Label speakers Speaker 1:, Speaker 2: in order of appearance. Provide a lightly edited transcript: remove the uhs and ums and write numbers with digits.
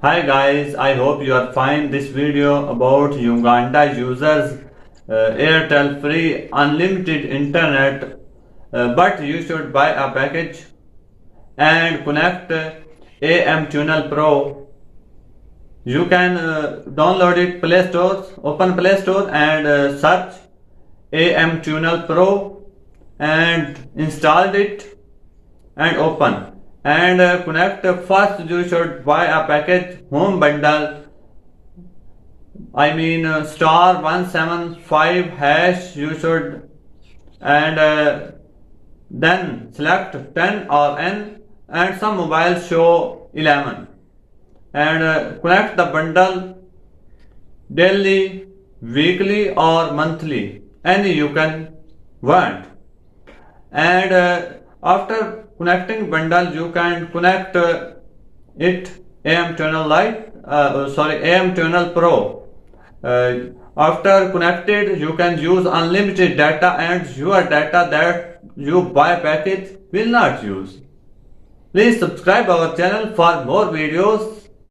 Speaker 1: Hi guys, I hope you are fine. This video about Uganda users Airtel free unlimited internet, but you should buy a package and connect AM Tunnel Pro. You can download it Play Store, open Play Store and search AM Tunnel Pro and install it and open and connect. First you should buy a package home bundle, star 175 hash you should, and then select 10 or n and some mobiles show 11 and connect the bundle daily, weekly or monthly, any you can want. And after connecting bundle you can connect it AM Tunnel Lite AM Tunnel Pro. After connected you can use unlimited data and your data that you buy package will not use. Please subscribe our channel for more videos.